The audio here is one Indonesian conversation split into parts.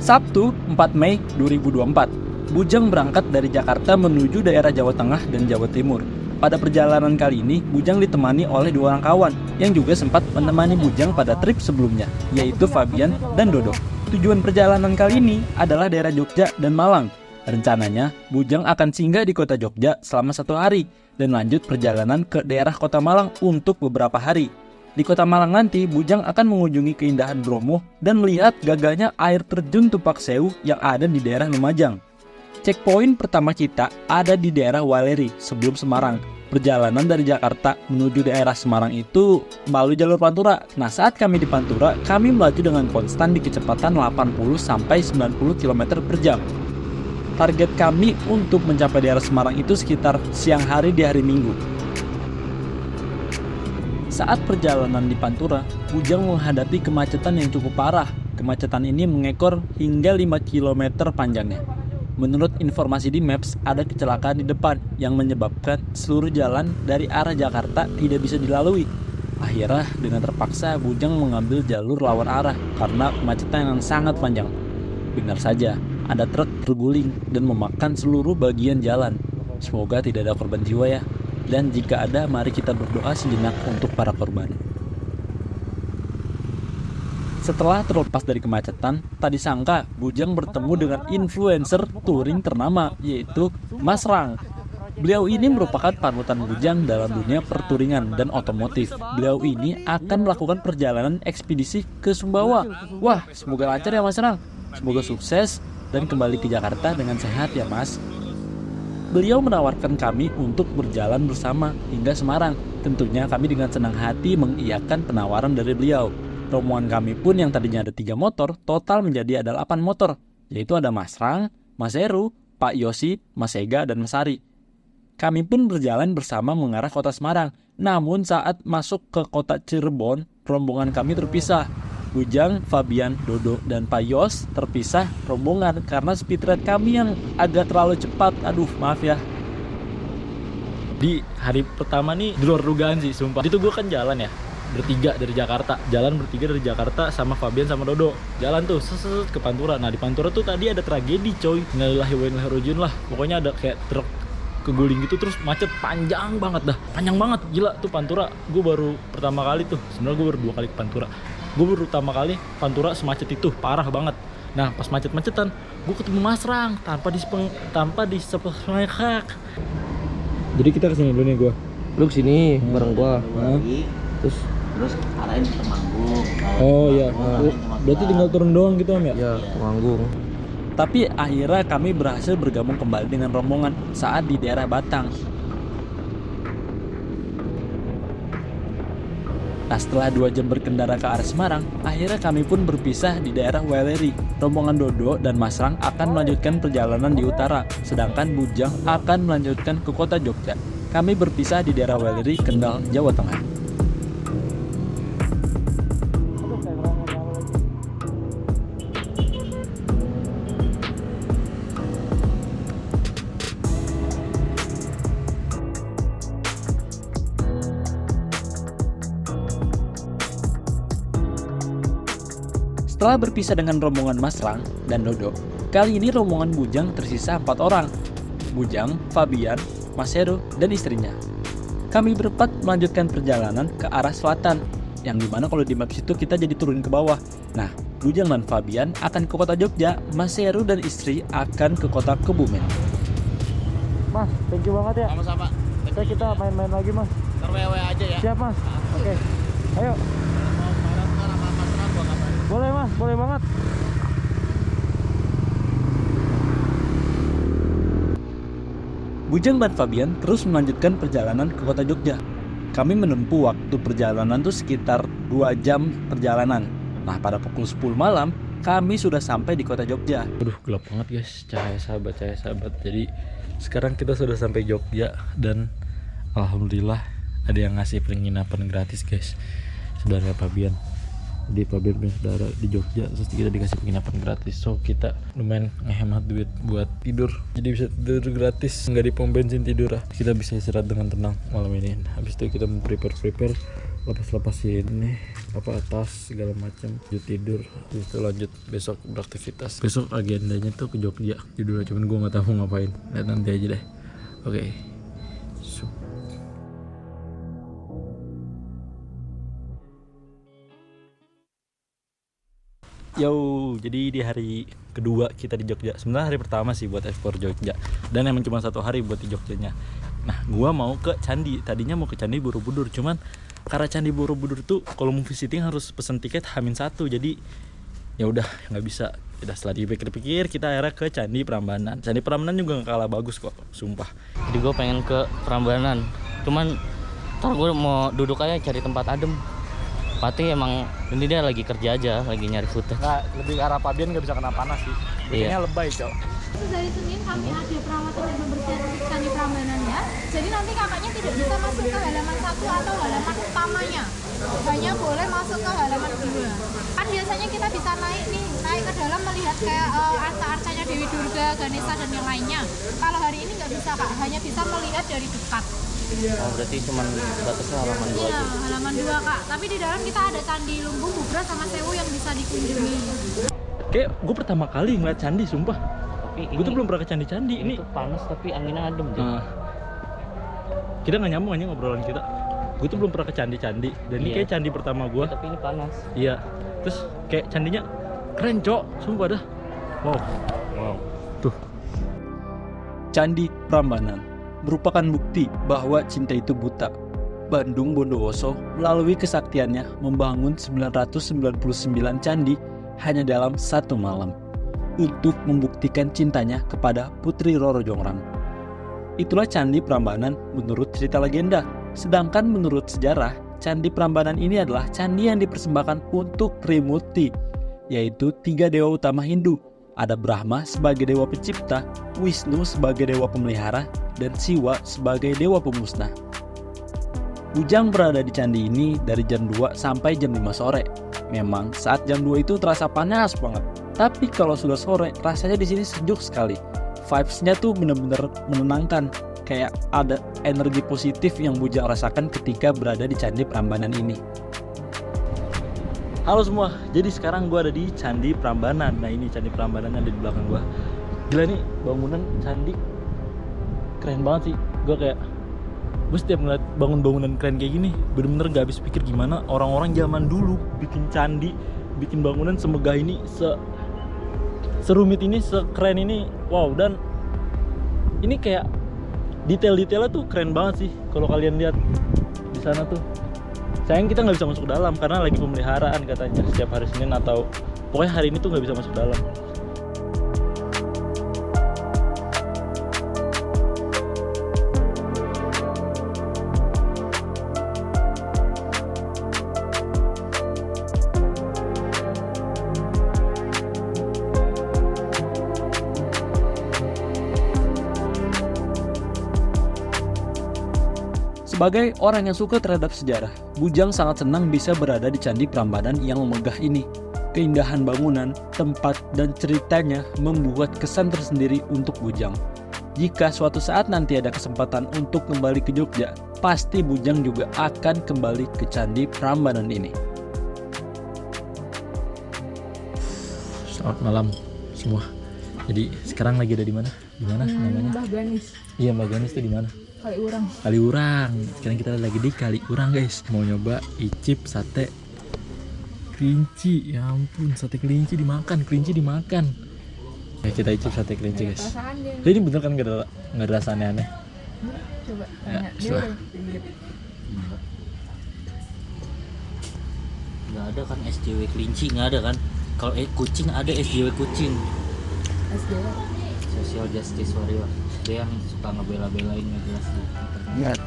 Sabtu 4 Mei 2024, Bujang berangkat dari Jakarta menuju daerah Jawa Tengah dan Jawa Timur. Pada perjalanan kali ini, Bujang ditemani oleh dua orang kawan yang juga sempat menemani Bujang pada trip sebelumnya, yaitu Fabian dan Dodo. Tujuan perjalanan kali ini adalah daerah Jogja dan Malang. Rencananya, Bujang akan singgah di kota Jogja selama 1 hari dan lanjut perjalanan ke daerah kota Malang untuk beberapa hari. Di kota Malang nanti, Bujang akan mengunjungi keindahan Bromo dan melihat gagahnya air terjun Tupak Sewu yang ada di daerah Lumajang. Checkpoint pertama kita ada di daerah Waleri sebelum Semarang. Perjalanan dari Jakarta menuju daerah Semarang itu melalui jalur Pantura. Nah, saat kami di Pantura, kami melaju dengan konstan di kecepatan 80-90 km per jam. Target kami untuk mencapai daerah Semarang itu sekitar siang hari di hari Minggu. Saat perjalanan di Pantura, Bujang menghadapi kemacetan yang cukup parah. Kemacetan ini mengekor hingga 5 km panjangnya. Menurut informasi di Maps, ada kecelakaan di depan yang menyebabkan seluruh jalan dari arah Jakarta tidak bisa dilalui. Akhirnya, dengan terpaksa Bujang mengambil jalur lawan arah karena kemacetan yang sangat panjang. Benar saja, ada truk terguling dan memakan seluruh bagian jalan. Semoga tidak ada korban jiwa ya. Dan jika ada, mari kita berdoa sejenak untuk para korban. Setelah terlepas dari kemacetan, tadi sangka Bujang bertemu dengan influencer touring ternama, yaitu Mas Rang. Beliau ini merupakan panutan Bujang dalam dunia perturingan dan otomotif. Beliau ini akan melakukan perjalanan ekspedisi ke Sumbawa. Wah, semoga lancar ya Mas Rang. Semoga sukses dan kembali ke Jakarta dengan sehat ya Mas. Beliau menawarkan kami untuk berjalan bersama hingga Semarang. Tentunya kami dengan senang hati mengiyakan penawaran dari beliau. Rombongan kami pun yang tadinya ada 3 motor, total menjadi ada 8 motor, yaitu ada Mas Rang, Mas Heru, Pak Yosi, Mas Ega, dan Mas Ari. Kami pun berjalan bersama mengarah kota Semarang. Namun saat masuk ke kota Cirebon, rombongan kami terpisah. Bujang, Fabian, Dodo, dan Pak Yos terpisah rombongan karena speed rate kami yang agak terlalu cepat. Aduh, maaf ya. Di hari pertama nih, di luar dugaan sih, sumpah. Itu gue kan jalan ya, bertiga dari Jakarta sama Fabian sama Dodo. Jalan tuh seset ke Pantura. Nah, di Pantura tuh tadi ada tragedi coy. Innalillahi wa inna ilaihi rajiun lah. Pokoknya ada kayak truk keguling gitu, terus macet panjang banget dah. Panjang banget, gila tuh Pantura. Gue baru pertama kali tuh. Sebenarnya gue baru 2 kali ke Pantura. Gue baru pertama kali Pantura semacet itu, parah banget. Nah, pas macet-macetan, gue ketemu Mas Rang tanpa disepengkak. Jadi kita kesini dulu nih gue. Lu kesini bareng gua. Terus arahin ke Temanggung. Oh iya, berarti tinggal turun doang gitu Om ya? Ya, Temanggung. Tapi akhirnya kami berhasil bergabung kembali dengan rombongan saat di daerah Batang. Nah, setelah 2 jam berkendara ke arah Semarang, akhirnya kami pun berpisah di daerah Waleri. Rombongan Dodo dan Mas Rang akan melanjutkan perjalanan di utara, sedangkan Bujang akan melanjutkan ke kota Jogja. Kami berpisah di daerah Waleri, Kendal, Jawa Tengah. Setelah berpisah dengan rombongan Mas Rang dan Dodo, kali ini rombongan Bujang tersisa 4 orang. Bujang, Fabian, Mas Heru, dan istrinya. Kami berempat melanjutkan perjalanan ke arah selatan, yang dimana kalau di map situ kita jadi turun ke bawah. Nah, Bujang dan Fabian akan ke kota Jogja, Mas Heru dan istri akan ke kota Kebumen. Mas, thank you banget ya. Sama-sama. Oke, kita main-main lagi Mas. Terwewe aja ya. Siap Mas. Oke. Ayo. Boleh Mas, boleh banget. Bujang dan Fabian terus melanjutkan perjalanan ke kota Jogja. Kami menempuh waktu perjalanan tuh sekitar 2 jam perjalanan. Nah, pada pukul 10 malam, kami sudah sampai di kota Jogja. Aduh, gelap banget guys, cahaya sahabat. Jadi, sekarang kita sudah sampai Jogja dan alhamdulillah ada yang ngasih penginapan gratis guys. Saudara Fabian. Di Fabian punya saudara di Jogja, terus kita dikasih penginapan gratis. So kita lumayan ngehemat duit buat tidur, jadi bisa tidur gratis, nggak di pom bensin tidur lah. Kita bisa istirahat dengan tenang malam ini. Habis itu kita mau prepare lepas-lepasin nih apa tas segala macam, tidur, terus itu lanjut besok beraktivitas. Besok agendanya tuh ke Jogja judulnya, cuman gue nggak tahu mau ngapain, lihat nanti aja deh. Oke. Yo, jadi di hari kedua kita di Jogja. Sebenarnya hari pertama sih buat ekspor Jogja, dan emang cuma 1 hari buat di Jogjanya. Nah, gua mau ke Candi. Tadinya mau ke Candi Borobudur, cuman karena Candi Borobudur tuh kalau mau visiting harus pesen tiket H-1. Jadi ya udah nggak bisa. Udah setelah dipikir-pikir kita akhirnya ke Candi Prambanan. Candi Prambanan juga nggak kalah bagus kok, sumpah. Jadi gue pengen ke Prambanan. Cuman ntar gue mau duduk aja cari tempat adem. Pati emang ini dia lagi kerja aja, lagi nyari footage. Nah, lebih ke arah Pabian nggak bisa kena panas sih. Biasanya lebay, Cok. Terus dari Senin kami ada perawatan dan pembersihan untuk Candi Prambanannya. Jadi nanti kakaknya tidak bisa masuk ke halaman 1 atau halaman utamanya. Hanya boleh masuk ke halaman 2. Kan biasanya kita bisa naik ke dalam melihat kayak arca-arcanya Dewi Durga, Ganesha dan yang lainnya. Kalau hari ini nggak bisa Kak, hanya bisa melihat dari dekat. Oh, berarti cuma batasnya halaman 2 Iya, aja. halaman 2 Kak. Tapi di dalam kita ada Candi Lumbung, Bubra sama Sewu yang bisa dikunjungi. Kayak gue pertama kali ngeliat candi, sumpah. Tapi Gue tuh belum pernah ke candi-candi ini. tuh panas tapi anginnya adem deh. Nah, kita nggak nyambung aja ngobrolan kita. Gue tuh belum pernah ke candi-candi, dan ini Iya. kayak candi pertama gue. Tapi ini panas. Iya. Terus kayak candinya keren, Cok, sumpah dah. Wow. Tuh. Candi Prambanan merupakan bukti bahwa cinta itu buta. Bandung Bondowoso melalui kesaktiannya membangun 999 candi hanya dalam 1 malam untuk membuktikan cintanya kepada Putri Roro Jonggrang. Itulah Candi Prambanan menurut cerita legenda. Sedangkan menurut sejarah, Candi Prambanan ini adalah candi yang dipersembahkan untuk Trimurti, yaitu 3 dewa utama Hindu. Ada Brahma sebagai dewa pencipta, Wisnu sebagai dewa pemelihara, dan Siwa sebagai dewa pemusnah. Bujang berada di candi ini dari jam 2 sampai jam 5 sore. Memang saat jam 2 itu terasa panas banget. Tapi kalau sudah sore, rasanya di sini sejuk sekali. Vibes-nya tuh bener-bener menenangkan. Kayak ada energi positif yang Bujang rasakan ketika berada di Candi Prambanan ini. Halo semua, jadi sekarang gue ada di Candi Prambanan. Nah, ini Candi Prambanan ada di belakang gue. Gila nih, bangunan candi keren banget sih. Gue setiap ngeliat bangunan keren kayak gini, bener-bener gak habis pikir gimana orang-orang zaman dulu bikin candi, bikin bangunan semegah ini, serumit ini, sekeren ini. Wow, dan ini kayak detail-detailnya tuh keren banget sih. Kalau kalian lihat di sana tuh, sayang kita nggak bisa masuk dalam karena lagi pemeliharaan katanya setiap hari Senin, atau pokoknya hari ini tuh nggak bisa masuk dalam. Sebagai orang yang suka terhadap sejarah, Bujang sangat senang bisa berada di Candi Prambanan yang megah ini. Keindahan bangunan, tempat, dan ceritanya membuat kesan tersendiri untuk Bujang. Jika suatu saat nanti ada kesempatan untuk kembali ke Jogja, pasti Bujang juga akan kembali ke Candi Prambanan ini. Selamat malam semua. Jadi sekarang lagi ada di mana? Di mana namanya? Mbah Ganis, Iya, Mbak Ganis tuh di mana? Kaliurang. Kaliurang. Sekarang kita lagi di Kaliurang, guys. Mau nyoba icip sate kelinci. Ya ampun, sate kelinci dimakan. Ya, kita icip sate kelinci, guys. Perasaannya. Jadi ini bener kan nggak ada rasa aneh-aneh? Coba Ya, tanya. bismillah. Nggak ada kan SJW kelinci, nggak ada kan? Kalau kucing ada SJW kucing. SDW. Social Justice Warrior. Dia yang suka ngebela-belain nggak jelas di internet.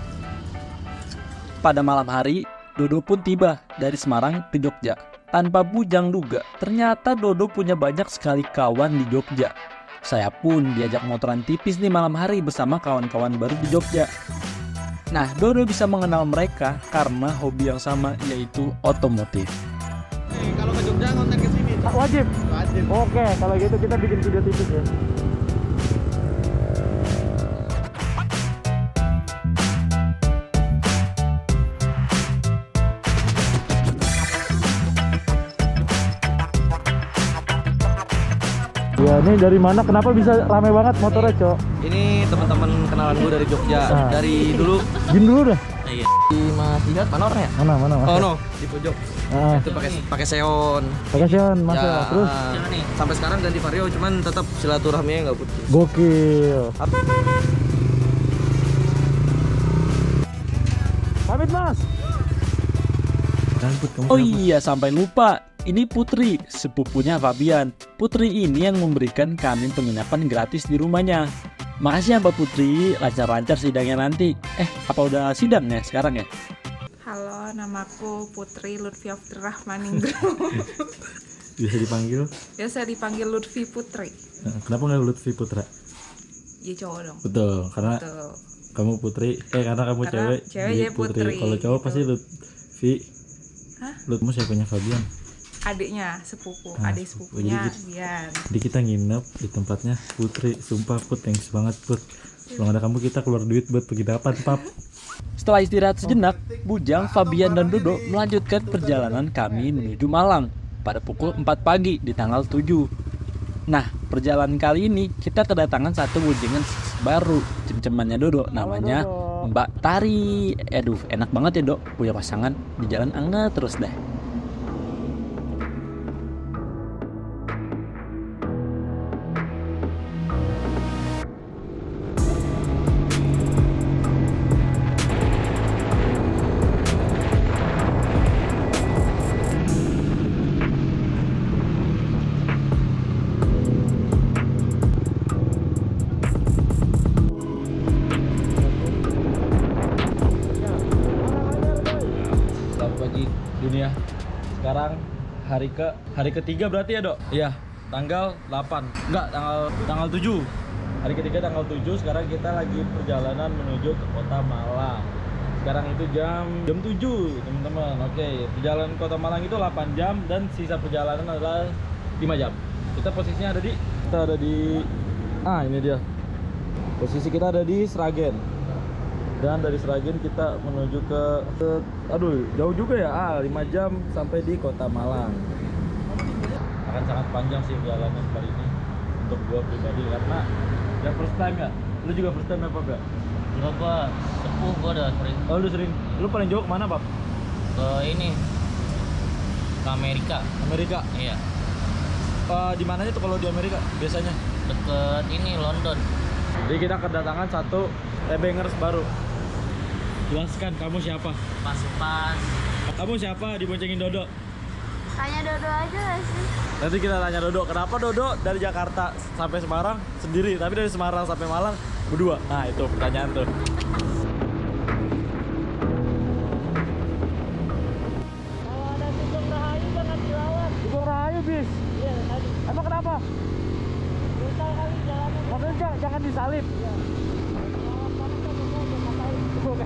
Pada malam hari, Dodo pun tiba dari Semarang ke Jogja. Tanpa Bujang duga, ternyata Dodo punya banyak sekali kawan di Jogja. Saya pun diajak motoran tipis nih malam hari bersama kawan-kawan baru di Jogja. Nah, Dodo bisa mengenal mereka karena hobi yang sama, yaitu otomotif. Kalau ke Jogja kontak ke sini. Wajib. Wajib. Oke, kalau gitu kita bikin video tipis ya. Ya, ini dari mana? Kenapa bisa rame banget motornya, Cok? Ini teman-teman kenalan gue dari Jogja. Nah. Dari dulu Gini dulu dah. Iya. di Mas Dihat mana orang ya? Mana, Mas? Oh no, di pojok. Ah, Itu pakai seon. pakai Sion, Mas. Ya, Terus sampai sekarang ganti Vario, cuman tetap silaturahminya nggak putus. gokil. Pamit, Mas. Oh iya, sampai lupa. Ini Putri, sepupunya Fabian. Putri ini yang memberikan kami penginapan gratis di rumahnya. Makasih ya Mbak Putri, lancar-lancar sidangnya nanti. Apa udah sidang ya sekarang ya? Halo, namaku Putri Lutfi Abdurrahmaningrum. Bisa dipanggil? Biasa dipanggil Lutfi Putri. Kenapa nggak Lutfi Putra? Ya cowok dong. Betul, karena Tuh. kamu putri. Karena kamu Karena cewek. cewek jadi jadi putri, Kalau cowok gitu. pasti Lutfi. Hah? Lutmu siapanya Fabian. Adiknya sepupu, Ah, adik sepupu. sepupunya Jadi Bian. Jadi kita nginep di tempatnya Putri. Sumpah Put, thanks banget Put. Kalau ada kamu kita keluar duit buat penginapan, Pap. Setelah istirahat sejenak, Bujang, Fabian, dan Dodo melanjutkan perjalanan kami menuju Malang pada pukul 4 pagi di tanggal 7. Nah, perjalanan kali ini kita kedatangan satu bujangan baru, cem-cemannya Dodo, namanya Mbak Tari. Aduh, enak banget ya Dok, punya pasangan di jalan angga terus deh. Selamat pagi dunia. Sekarang hari ketiga berarti ya Dok? Iya, tanggal 8. Enggak, tanggal 7. Hari ketiga tanggal 7. Sekarang kita lagi perjalanan menuju ke kota Malang. Sekarang itu jam 7, teman-teman. Oke, perjalanan kota Malang itu 8 jam dan sisa perjalanan adalah 5 jam. Kita posisinya ada di ini dia. Posisi kita ada di Sragen. Dan dari Sragen kita menuju ke jauh juga ya, 5 jam sampai di kota Malang. Akan sangat panjang sih perjalanan kali ini untuk gua pribadi karena yang first time ya. Lu juga first time apa enggak? Enggak, gua sepuh, gua udah sering Oh, lu sering. Lu paling jauh kemana, Pak? ke ini, ke Amerika. Amerika. Iya, Di mananya tuh kalau di Amerika biasanya? deket ini London. Jadi kita kedatangan satu Ebengers baru. Jelaskan kamu siapa? Pas-pas. Kamu siapa diboncengin Dodo? Tanya Dodo aja gak sih? Nanti kita tanya Dodo, kenapa Dodo dari Jakarta sampai Semarang sendiri, tapi dari Semarang sampai Malang berdua? Nah itu pertanyaan tuh. Kalau ada Sugeng Rahayu jangan dilawan. Sugeng Rahayu bis? Iya tadi. Emang kenapa? Brutal kali jalannya. Maksudnya jangan disalip? Iya. Oke.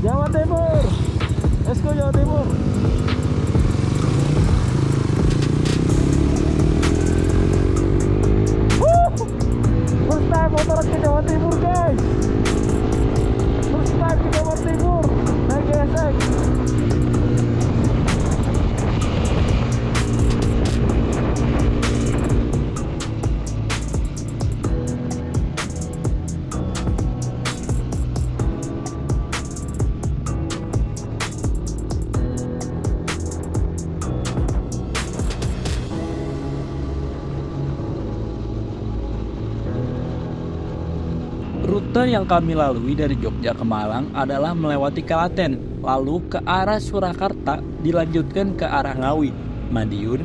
Jawa Timur, Esko Jawa Timur. First time motor ke Jawa Timur guys. First time ke Jawa Timur, naik gesek. Rute yang kami lalui dari Jogja ke Malang adalah melewati Klaten, lalu ke arah Surakarta, dilanjutkan ke arah Ngawi, Madiun,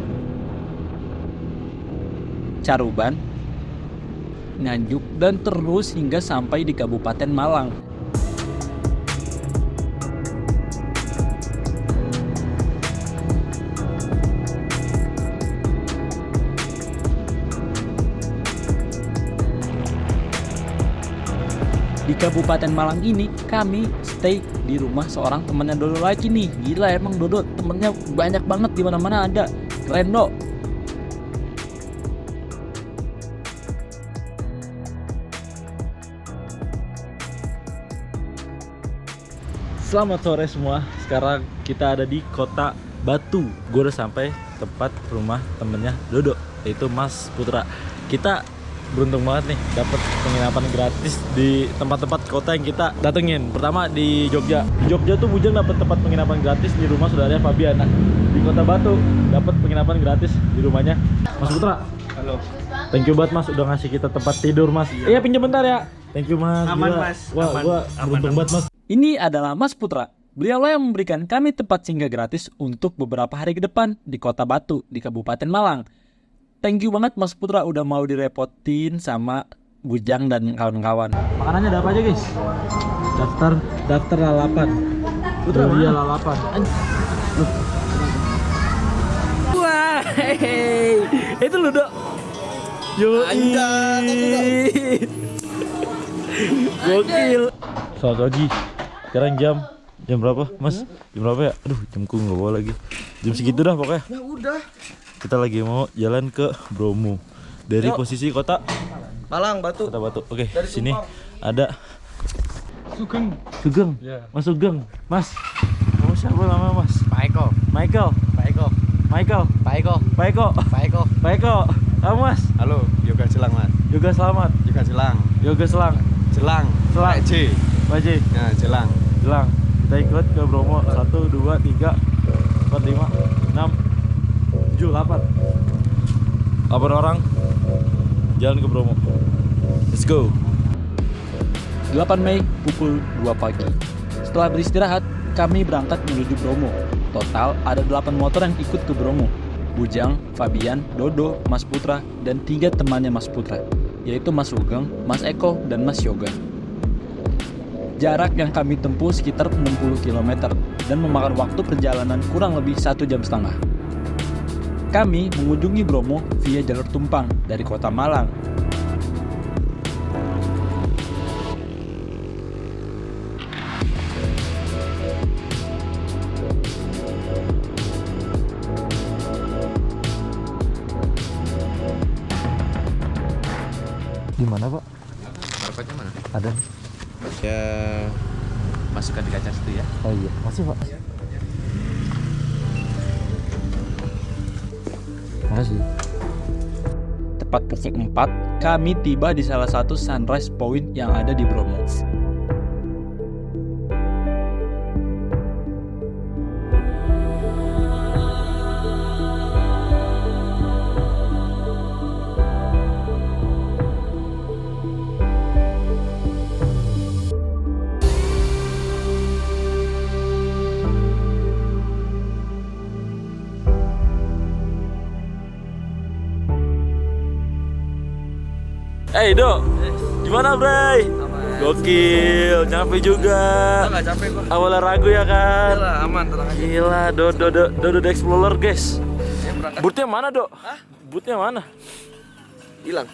Caruban, Nganjuk, dan terus hingga sampai di Kabupaten Malang. Di Kabupaten Malang ini kami stay di rumah seorang temannya Dodo lagi nih. Gila emang Dodo temennya banyak banget, di mana-mana ada. Keren Dok. Selamat sore semua. Sekarang kita ada di Kota Batu. Gue udah sampai tempat rumah temennya Dodo, yaitu Mas Putra. Kita beruntung banget nih dapat penginapan gratis di tempat-tempat kota yang kita datengin. Pertama di Jogja. Di Jogja tuh Bujang dapat tempat penginapan gratis di rumah saudaranya Fabian. Nah, di Kota Batu dapat penginapan gratis di rumahnya Mas Putra. Halo. Thank you banget Mas udah ngasih kita tempat tidur Mas. Iya pinjam bentar ya. Thank you Mas. Aman, Gila. Mas. Wah, Aman. gua Aman, beruntung banget Mas. Ini adalah Mas Putra. Beliaulah yang memberikan kami tempat singgah gratis untuk beberapa hari ke depan di Kota Batu, di Kabupaten Malang. Thank you banget Mas Putra udah mau direpotin sama Bujang dan kawan-kawan. Makanannya ada apa aja guys? Daftar lalapan. Putra iya lalapan. Wah, itu lu Dok. Yo, gokil. Selamat pagi. Sekarang jam berapa, Mas? Jam berapa ya? Aduh, jamku nggak bawa lagi. Jam segitu dah pokoknya. Ya udah. Kita lagi mau jalan ke Bromo dari posisi kota Malang, Batu. Oke, Dari sini Tumpang. ada Sugeng. Mas Sugeng. Mas. Kamu siapa nama Mas? Pak Eko. Michael. Pak Eko. Kamu Mas? Halo, Yoga Jelang Mas. Yoga Selamat. Yoga Jelang. Yoga Selang. Jelang. Selang. Pak J. Pak J. Nah, Jelang. Jelang. Kita ikut ke Bromo 1, 2, 3, 4, 5, 6, 7, 8 orang jalan ke Bromo. Let's go. 8 Mei pukul 2 pagi. Setelah beristirahat, kami berangkat menuju Bromo. Total ada 8 motor yang ikut ke Bromo. Bujang, Fabian, Dodo, Mas Putra, dan 3 temannya Mas Putra, yaitu Mas Sugeng, Mas Eko, dan Mas Yoga. Jarak yang kami tempuh sekitar 60 km dan memakan waktu perjalanan kurang lebih 1,5 jam. Kami mengunjungi Bromo via jalur Tumpang dari kota Malang. Di mana, Pak? Barcode-nya mana? Ada. Ya, masukkan di kaca situ ya. Oh iya, masih, Pak. Makasih. Tepat pukul 4, kami tiba di salah satu sunrise point yang ada di Bromo. Hey Do, gimana Bray? Gokil, nyampe juga. Enggak capek gua. Awalnya ragu ya kan? Gila, aman, tenang aja. Gila, Dodo the Explorer guys. Saya berangkat. Bootnya mana Dok? Bootnya mana? Hilang.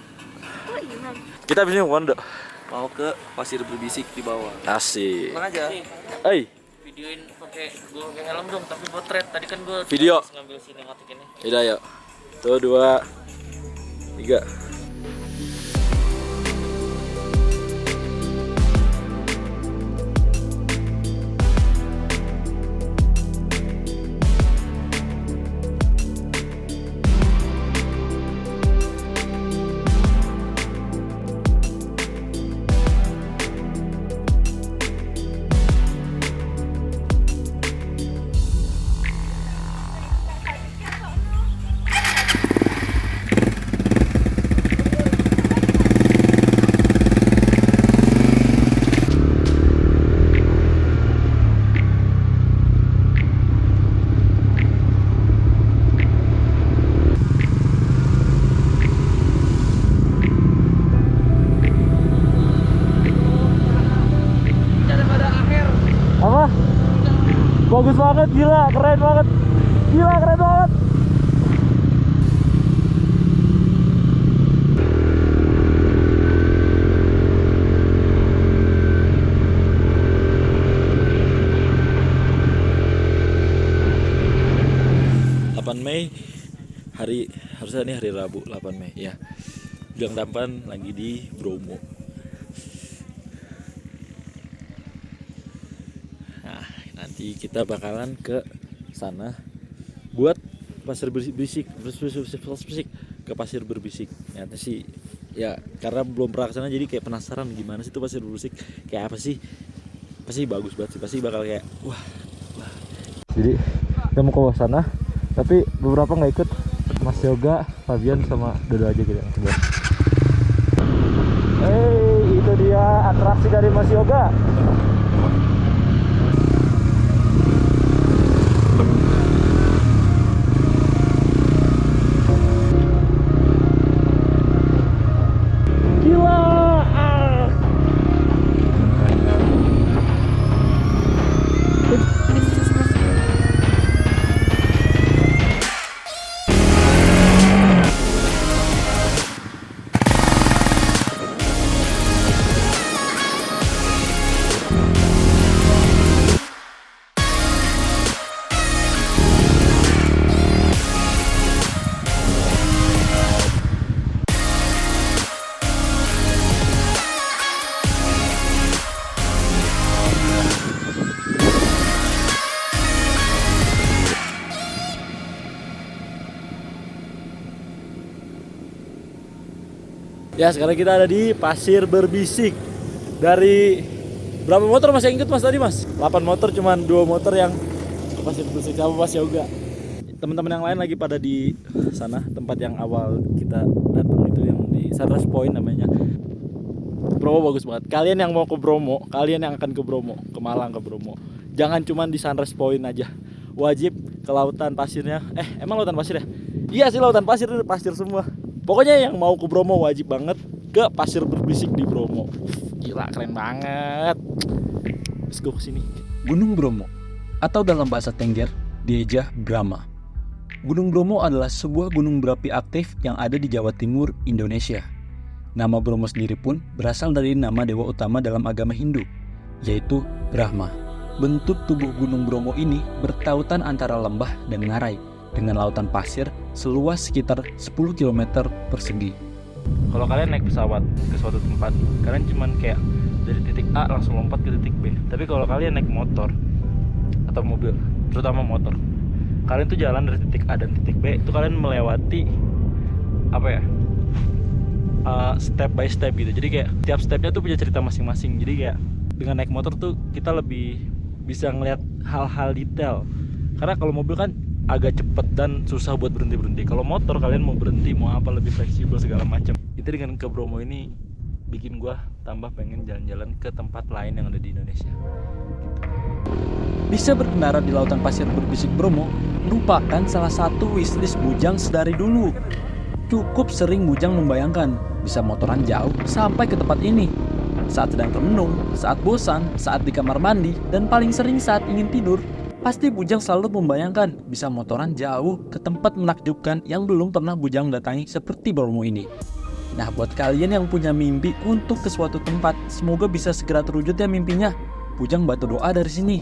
Kita abis ini mau Dok. Mau ke pasir berbisik di bawah. Asik. Tenang aja. Hey, Videoin pakai gua pakai helm dong, tapi potret. Tadi kan gua Video. ngambil sinematik ini. yaudah yuk. Tuh 2, 3. Apa? Bagus banget, gila, keren banget. Gila, keren banget. Mei harusnya ini hari Rabu 8 Mei ya. Gang Tampan lagi di Bromo. Nah, Jadi kita bakalan ke sana buat pasir berbisik ke pasir berbisik. Nyata sih ya karena belum pernah kesana jadi kayak penasaran gimana sih itu pasir berbisik, kayak apa sih. Pasti bagus banget sih, pasti bakal kayak wah. Jadi kita mau ke sana tapi beberapa nggak ikut, Mas Yoga, Fabian sama Dodo aja gitu. Itu dia atraksi dari Mas Yoga. Ya sekarang kita ada di pasir berbisik. Dari berapa motor Mas yang ikut Mas tadi Mas? 8 motor, cuman 2 motor yang ke pasir berbisik sama Mas Yoga. Teman-teman yang lain lagi pada di sana, tempat yang awal kita datang itu yang di Sunrise Point namanya. Bromo bagus banget. Kalian yang mau ke Bromo, kalian yang akan ke Bromo, ke Malang, ke Bromo, jangan cuman di Sunrise Point aja. Wajib ke lautan pasirnya. Emang lautan pasir ya? Iya sih lautan pasir, pasir semua. Pokoknya yang mau ke Bromo wajib banget ke pasir berbisik di Bromo. Gila keren banget. Let's go ke sini. Gunung Bromo atau dalam bahasa Tengger Dieja Brahma. Gunung Bromo adalah sebuah gunung berapi aktif yang ada di Jawa Timur, Indonesia. Nama Bromo sendiri pun berasal dari nama dewa utama dalam agama Hindu, yaitu Brahma. Bentuk tubuh Gunung Bromo ini bertautan antara lembah dan ngarai dengan lautan pasir seluas sekitar 10 km persegi. Kalau kalian naik pesawat ke suatu tempat, kalian cuman kayak dari titik A langsung lompat ke titik B. Tapi kalau kalian naik motor atau mobil, terutama motor, kalian tuh jalan dari titik A dan titik B, itu kalian melewati step by step gitu. Jadi kayak tiap stepnya tuh punya cerita masing-masing. Jadi kayak dengan naik motor tuh kita lebih bisa ngelihat hal-hal detail. Karena kalau mobil kan agak cepet dan susah buat berhenti. Kalau motor kalian mau berhenti, mau apa, lebih fleksibel segala macam. Itu dengan ke Bromo ini bikin gua tambah pengen jalan-jalan ke tempat lain yang ada di Indonesia. Bisa berkendara di lautan pasir berbisik Bromo merupakan salah satu wishlist Bujang sedari dulu. Cukup sering Bujang membayangkan bisa motoran jauh sampai ke tempat ini. Saat sedang termenung, saat bosan, saat di kamar mandi, dan paling sering saat ingin tidur, pasti Bujang selalu membayangkan bisa motoran jauh ke tempat menakjubkan yang belum pernah Bujang datangi seperti Bromo ini. Nah, buat kalian yang punya mimpi untuk ke suatu tempat, semoga bisa segera terwujud ya mimpinya. Bujang bantu doa dari sini.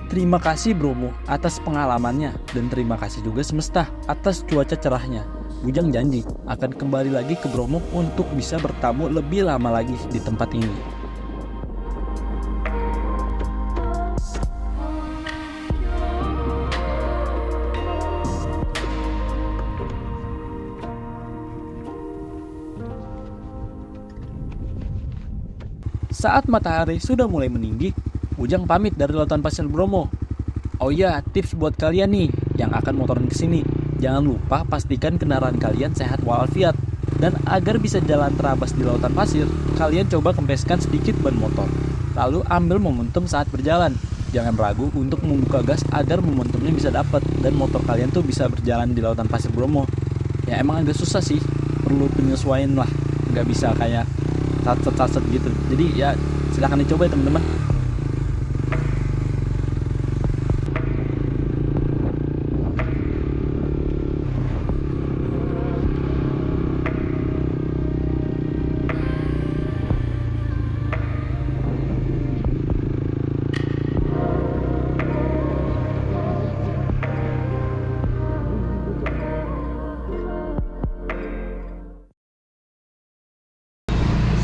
Terima kasih Bromo atas pengalamannya, dan terima kasih juga semesta atas cuaca cerahnya. Bujang janji akan kembali lagi ke Bromo untuk bisa bertamu lebih lama lagi di tempat ini. Saat matahari sudah mulai meninggi, Bujang pamit dari lautan pasir Bromo. Oh iya, tips buat kalian nih yang akan motoran kesini, jangan lupa pastikan kendaraan kalian sehat walafiat. Dan agar bisa jalan terabas di lautan pasir, kalian coba kempeskan sedikit ban motor. Lalu ambil momentum saat berjalan. Jangan ragu untuk membuka gas agar momentumnya bisa dapat dan motor kalian tuh bisa berjalan di lautan pasir Bromo. Ya emang agak susah sih, perlu penyesuaian lah, nggak bisa kayak satset gitu. Jadi ya silahkan dicoba ya teman-teman.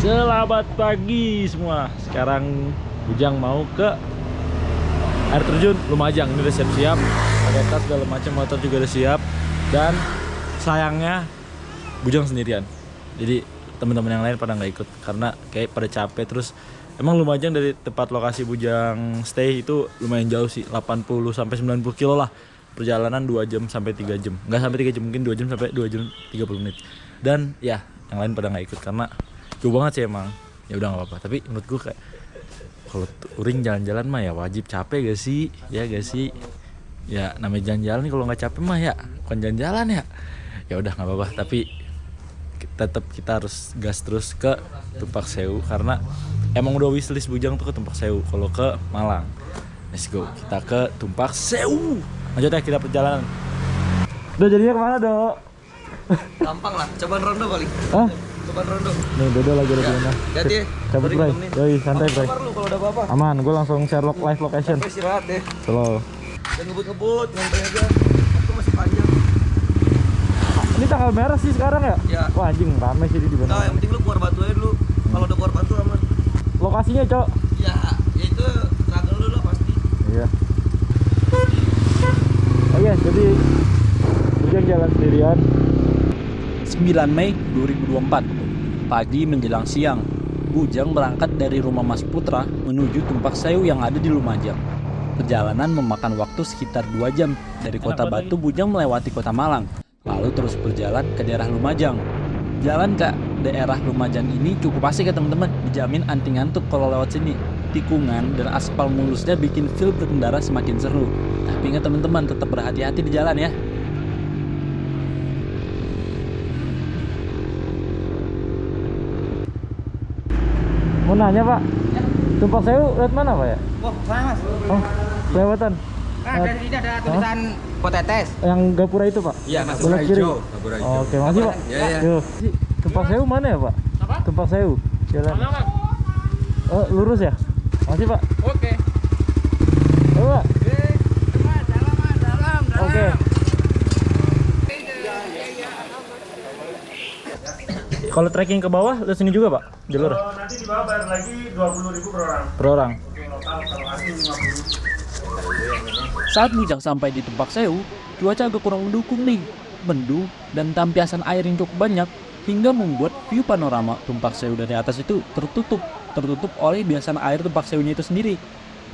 Selamat pagi semua. Sekarang Bujang mau ke air terjun Lumajang ini udah siap-siap, pakai tas segala macam, motor juga udah siap. Dan sayangnya Bujang sendirian, jadi teman-teman yang lain pada nggak ikut karena kayak pada capek. Terus emang Lumajang dari tempat lokasi Bujang stay itu lumayan jauh sih, 80 sampai 90 kilo lah. Perjalanan 2 jam sampai 3 jam. Nggak sampai 3 jam, mungkin 2 jam sampai 2 jam 30 menit. Dan ya, yang lain pada nggak ikut karena jauh banget sih emang. Ya udah nggak apa-apa. Tapi menurut gue kayak kalau touring jalan-jalan mah ya wajib capek gak sih? Ya gak sih? Ya namanya jalan-jalan nih, kalau nggak capek mah ya bukan jalan-jalan ya. Ya udah nggak apa-apa. Tapi tetap kita harus gas terus ke Tumpak Sewu karena emang udah wishlist Bujang tuh ke Tumpak Sewu. Kalau ke Malang, let's go, kita ke Tumpak Sewu. Lanjut ya kita perjalanan. Udah jadinya kemana Dok? Gampang lah, cobaan rondo paling. Hah? Cobaan rondo. Nih Dodo lagi ada di mana? Hati ya. Cabut Bray. Yoi santai Bray. Kabar lu kalau ada apa-apa. Aman, gue langsung share live location. Sampai istirahat deh. Slow. Jangan ngebut-ngebut, nyantai aja. Waktu masih panjang. Ini tanggal merah sih sekarang ya? Ya. Wah anjing rame sih di Nah, mana. yang penting lu keluar batu aja dulu. Kalau udah keluar batu aman. Lokasinya Cok? Ya itu struggle dulu lah pasti. Iya. Oke, jadi Bujang jalan sendirian. 9 Mei 2024, pagi menjelang siang, Bujang berangkat dari rumah Mas Putra menuju Tumpak Sewu yang ada di Lumajang. Perjalanan memakan waktu sekitar 2 jam dari kota Batu. Bujang melewati kota Malang, lalu terus berjalan ke daerah Lumajang. Jalan ke daerah Lumajang ini cukup asik ya teman-teman, dijamin anti ngantuk kalau lewat sini. Tikungan dan aspal mulusnya bikin feel berkendara semakin seru. Tapi ingat teman-teman, tetap berhati-hati di jalan ya. Mau nanya Pak, Tumpak Sewu lewat mana Pak ya? Wah, sana Mas. Oh, kelewatan. Nah, dari sini ada tulisan Potetes. Yang Gapura itu Pak? Iya, Mas. Belok kiri. Gapura hijau. Oke, makasih Pak. Iya, iya. Yuk. Tumpak Sewu mana ya Pak? Tumpak Sewu. Jalan. Oh, lurus ya? Makasih Pak. Oke. Ayo Pak. Dalam. Oke. Kalau trekking ke bawah, lihat sini juga Pak, jalur. Kalau nanti di bawah bayar lagi 20.000 per orang. Per orang. Lokal kalau asli 50. Saat Bujang sampai di Tumpak Sewu, cuaca agak kurang mendukung nih. Mendung dan tampiasan air yang cukup banyak hingga membuat view panorama Tumpak Sewu dari atas itu tertutup oleh biasan air Tumpak Sewunya itu sendiri.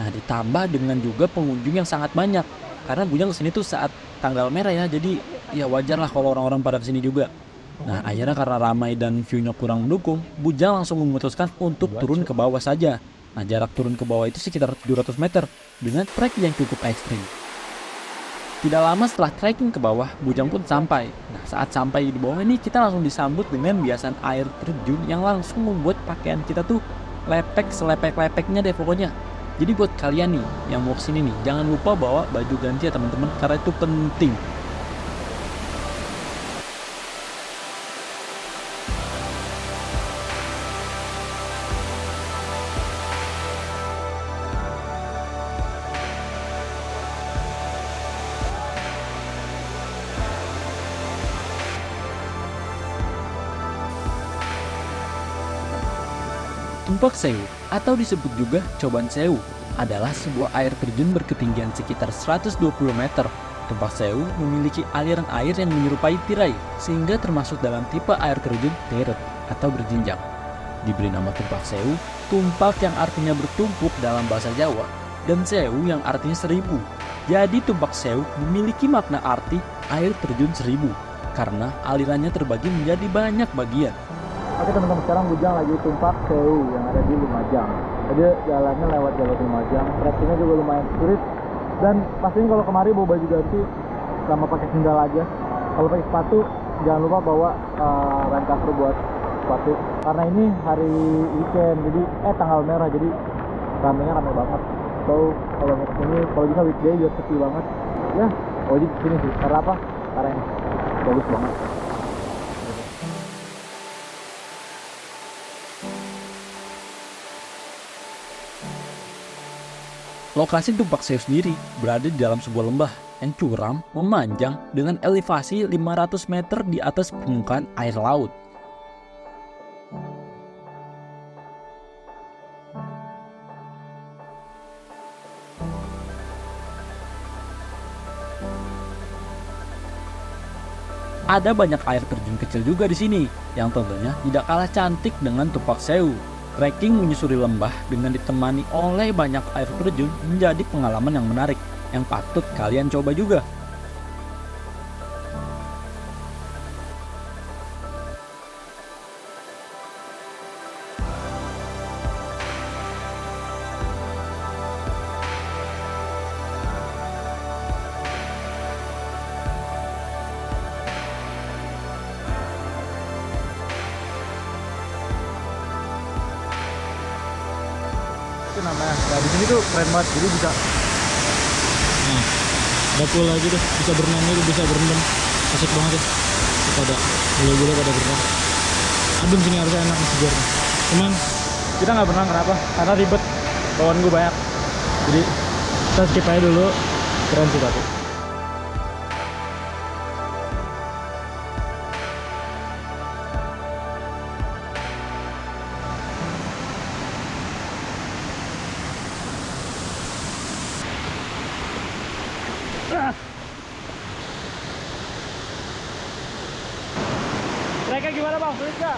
Nah, ditambah dengan juga pengunjung yang sangat banyak. Karena Bujang kesini tuh saat tanggal merah ya, jadi ya wajar lah kalau orang-orang pada kesini juga. Nah, akhirnya karena ramai dan view-nya kurang mendukung, Bujang langsung memutuskan untuk turun ke bawah saja. Nah, jarak turun ke bawah itu sekitar 700 meter dengan trek yang cukup ekstrim. Tidak lama setelah trekking ke bawah, Bujang pun sampai. Nah, saat sampai di bawah ini, kita langsung disambut dengan biasan air terjun yang langsung membuat pakaian kita tuh lepek selepek-lepeknya deh pokoknya. Jadi buat kalian nih yang mau kesini nih, jangan lupa bawa baju ganti ya teman-teman, karena itu penting. Tumpak Sewu atau disebut juga Coban Sewu adalah sebuah air terjun berketinggian sekitar 120 meter. Tumpak Sewu memiliki aliran air yang menyerupai tirai sehingga termasuk dalam tipe air terjun teret atau berjenjang. Diberi nama Tumpak Sewu, tumpak yang artinya bertumpuk dalam bahasa Jawa dan sewu yang artinya 1000. Jadi Tumpak Sewu memiliki makna arti air terjun 1000 karena alirannya terbagi menjadi banyak bagian. Oke teman-teman, sekarang Bujang lagi Tumpak Sewu yang ada di Lumajang. Jadi jalannya lewat jalur Lumajang, trekkingnya juga lumayan sulit. Dan pastiin kalau kemari bawa baju ganti sama pakai sendal aja. Kalau pakai sepatu jangan lupa bawa raincover buat sepatu. Karena ini hari weekend, jadi tanggal merah, jadi ramenya ramai banget. So kalau mau kesini, kalau bisa weekday biar sepi banget. Ya wajib kesini sih. Karena apa? Karena ini bagus banget. Lokasi Tumpak Sewu sendiri berada di dalam sebuah lembah yang curam memanjang dengan elevasi 500 meter di atas permukaan air laut. Ada banyak air terjun kecil juga di sini, yang tentunya tidak kalah cantik dengan Tupak Sewu. Trekking menyusuri lembah dengan ditemani oleh banyak air terjun menjadi pengalaman yang menarik, yang patut kalian coba juga. Itu namanya. Nah, di sini tuh keren banget. Jadi bisa ada pool lagi tuh, bisa berenang itu, bisa berendam. Asik banget ya. Kita ada bule-bule pada berenang. Adem sini harusnya enak segar. Cuman kita nggak berenang kenapa? Karena ribet. Bawaan gue banyak. Jadi kita skip aja dulu. Keren sih tapi. Mereka gimana bang? Sulit gak?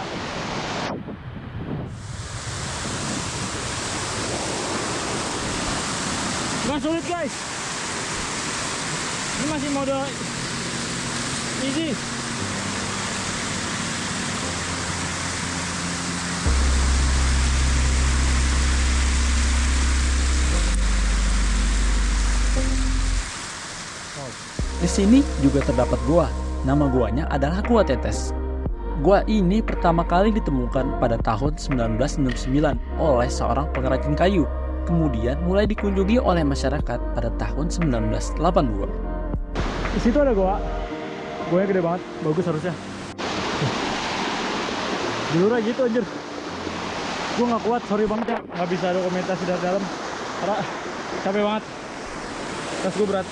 Nggak sulit guys. Ini masih mode easy. Di sini juga terdapat gua. Nama guanya adalah Gua Tetes. Gua ini pertama kali ditemukan pada tahun 1969 oleh seorang pengrajin kayu. Kemudian mulai dikunjungi oleh masyarakat pada tahun 1982. Di situ ada goa. Goanya gede banget, bagus harusnya. Dulu gitu anjir. Gue nggak kuat, sorry banget ya, nggak bisa dokumentasi dari dalam karena capek banget. Tas gue berat.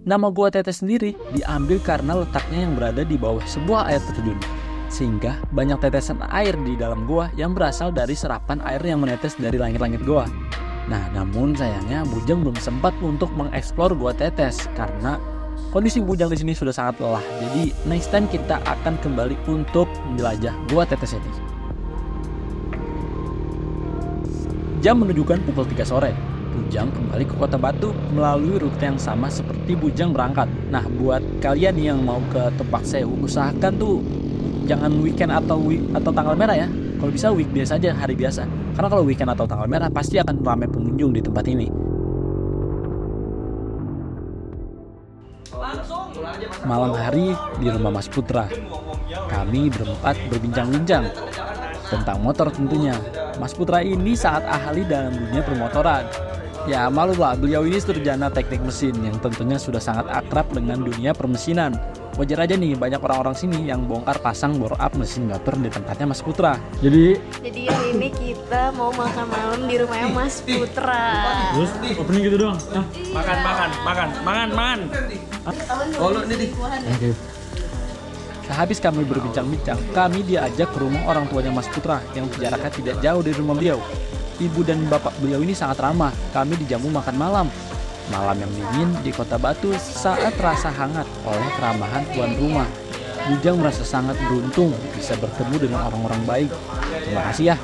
Nama Gua Tetes sendiri diambil karena letaknya yang berada di bawah sebuah air terjun, sehingga banyak tetesan air di dalam gua yang berasal dari serapan air yang menetes dari langit-langit gua. Nah, namun sayangnya Bujang belum sempat untuk mengeksplor Gua Tetes karena kondisi Bujang di sini sudah sangat lelah. Jadi next time kita akan kembali untuk menjelajah Gua Tetes ini. Jam menunjukkan pukul 3 sore. Bujang kembali ke Kota Batu melalui rute yang sama seperti Bujang berangkat. Nah, buat kalian yang mau ke Tupak Sewu, usahakan tuh jangan weekend atau tanggal merah ya. Kalau bisa weekday saja, hari biasa. Karena kalau weekend atau tanggal merah pasti akan ramai pengunjung di tempat ini. Malam hari di rumah Mas Putra, kami berempat berbincang-bincang tentang motor tentunya. Mas Putra ini sangat ahli dalam dunia permotoran. Ya maklumlah, beliau ini sarjana teknik mesin yang tentunya sudah sangat akrab dengan dunia permesinan. Wajar aja nih banyak orang-orang sini yang bongkar pasang bore up mesin motor di tempatnya Mas Putra. Jadi Jadi ini kita mau makan malam di rumahnya Mas Putra. terus opening gitu doang. Makan. Oh lu ini Oke. Sehabis kami berbincang-bincang, kami diajak ke rumah orang tuanya Mas Putra yang jaraknya tidak jauh dari rumah beliau. Ibu dan bapak beliau ini sangat ramah. Kami dijamu makan malam. Malam yang dingin di Kota Batu saat terasa hangat oleh keramahan tuan rumah. Bujang merasa sangat beruntung bisa bertemu dengan orang-orang baik. Terima kasih ya.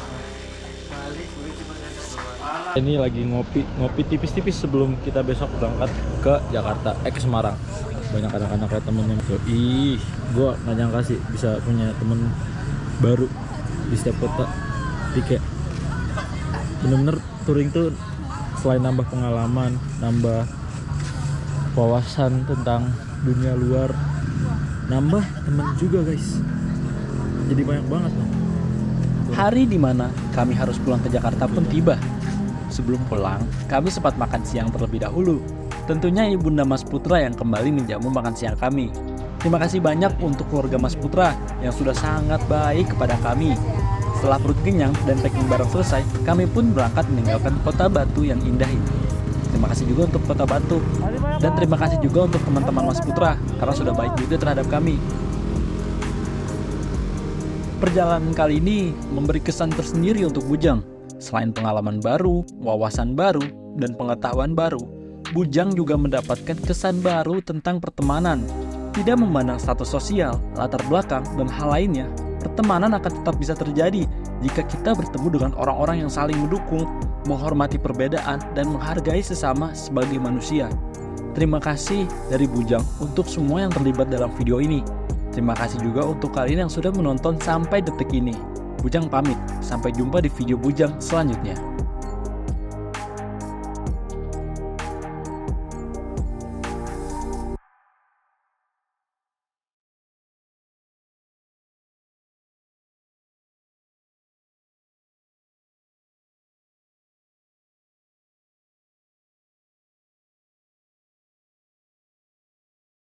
Ini lagi ngopi tipis-tipis sebelum kita besok berangkat ke Jakarta, ke Semarang. Banyak anak-anak kayak temennya. Gue gak nyangka sih bisa punya temen baru di setiap kota. Jadi kayak bener-bener touring tuh selain nambah pengalaman, nambah wawasan tentang dunia luar, nambah temen juga guys. Jadi banyak banget loh. Hari di mana kami harus pulang ke Jakarta pun tiba. Sebelum pulang, kami sempat makan siang terlebih dahulu. Tentunya Ibunda Mas Putra yang kembali menjamu makan siang kami. Terima kasih banyak untuk keluarga Mas Putra yang sudah sangat baik kepada kami. Setelah perut kenyang dan packing barang selesai, kami pun berangkat meninggalkan Kota Batu yang indah ini. Terima kasih juga untuk Kota Batu. Dan terima kasih juga untuk teman-teman Mas Putra karena sudah baik juga terhadap kami. Perjalanan kali ini memberi kesan tersendiri untuk Bujang. Selain pengalaman baru, wawasan baru, dan pengetahuan baru, Bujang juga mendapatkan kesan baru tentang pertemanan. Tidak memandang status sosial, latar belakang, dan hal lainnya, pertemanan akan tetap bisa terjadi jika kita bertemu dengan orang-orang yang saling mendukung, menghormati perbedaan, dan menghargai sesama sebagai manusia. Terima kasih dari Bujang untuk semua yang terlibat dalam video ini. Terima kasih juga untuk kalian yang sudah menonton sampai detik ini. Bujang pamit, sampai jumpa di video Bujang selanjutnya.